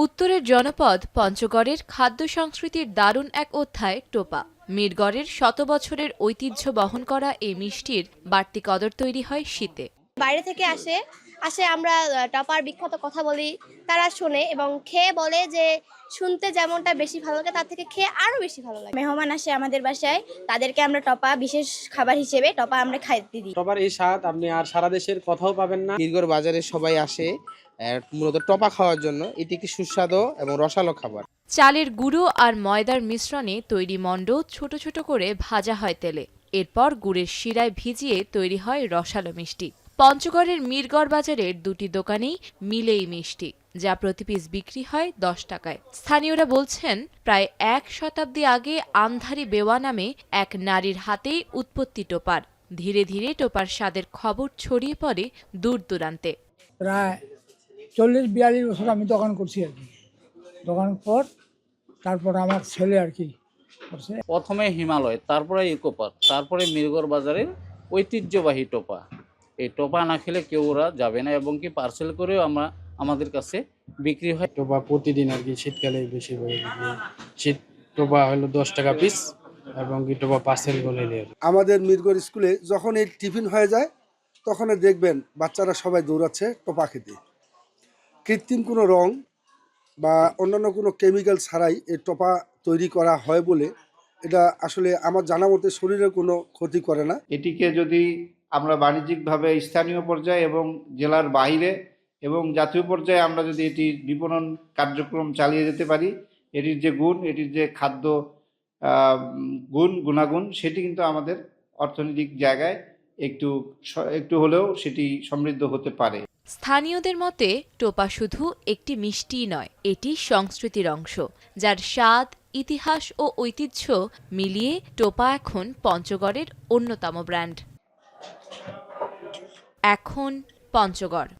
উত্তরের জনপদ পঞ্চগড়ের খাদ্য সংস্কৃতির দারুণ এক অধ্যায় টোপা। মিরগড়ের শত বছরের ঐতিহ্য বহন করা এই মিষ্টির বাড়তি কদর তৈরি হয় শীতে। বাইরে থেকে আসে আসে আমরা টপার বিখ্যাত কথা বলি, তারা শোনে এবং খেয়ে বলে যে শুনতে যেমনটা বেশি ভালো লাগে তার থেকে খেয়ে আরো বেশি ভালো লাগে। মেহমান আসে আমাদের বাসায়, তাদেরকে আমরা টপা বিশেষ খাবার হিসেবে টপা আমরা খাইতে দিই। টপার এই স্বাদ আপনি আর সারা দেশের কোথাও পাবেন না। মিরগড় বাজারে সবাই আসে মূলত টপা খাওয়ার জন্য। এটি একটি সুস্বাদু এবং রসালো খাবার। চালের গুঁড়ো আর ময়দার মিশ্রণে তৈরি মণ্ড ছোট ছোট করে ভাজা হয় তেলে। এরপর গুড়ের শিরায় ভিজিয়ে তৈরি হয় রসালো মিষ্টি। পঞ্চগড়ের মিরগড় বাজারের দুটি দোকানেই মিলে এই মিষ্টি, যা প্রতি পিস বিক্রি হয় 10 টাকায়। স্থানীয়রা বলছেন, প্রায় 1 শতাব্দী আগে আমধারী বেওয়া নামে এক নারীর হাতেই উৎপত্তি টোপার। ধীরে ধীরে টোপার স্বাদের খবর ছড়িয়ে পড়ে দূর দূরান্তে। প্রায় 40-42 বছর আমি দোকান করছি আর কি। দোকান পর তারপর আমার ছেলে আর কি করছে। প্রথমে হিমালয়, তারপরে ইকোপার, তারপরে মিরগড় বাজারের ঐতিহ্যবাহী টোপা। এই টোপা না খেলে কেউ ওরা যাবে না, এবং কি পার্সেল করেও আমাদের কাছে বিক্রি হয়। টোপা প্রতিদিন আর কি শীতকালে বেশি বিক্রি হয়। শীত টোপা হলো 10 টাকা পিস এবং কি টোপা পার্সেল করে নিয়ে। আমাদের মিরগড় স্কুলে যখন এই টিফিন হয়ে যায় তখন দেখবেন বাচ্চারা সবাই দৌড়াচ্ছে টোপা খেতে। কৃত্রিম কোনো রং বা অন্যান্য কোনো কেমিক্যাল ছাড়াই এই টোপা তৈরি করা হয় বলে এটা আসলে আমার জানা মতে শরীরে কোনো ক্ষতি করে না। এটিকে যদি আমরা বাণিজ্যিকভাবে স্থানীয় পর্যায়ে এবং জেলার বাইরে এবং জাতীয় পর্যায়ে আমরা যদি এটি বিপণন কার্যক্রম চালিয়ে যেতে পারি, এটির যে গুণ, এটির যে খাদ্য গুণাগুণ, সেটি কিন্তু আমাদের অর্থনৈতিক জায়গায় একটু হলেও সেটি সমৃদ্ধ হতে পারে। স্থানীয়দের মতে টোপা শুধু একটি মিষ্টিই নয়, এটি সংস্কৃতির অংশ, যার স্বাদ, ইতিহাস ও ঐতিহ্য মিলিয়ে টোপা এখন পঞ্চগড়ের অন্যতম ব্র্যান্ড। এখন পঞ্চগড়।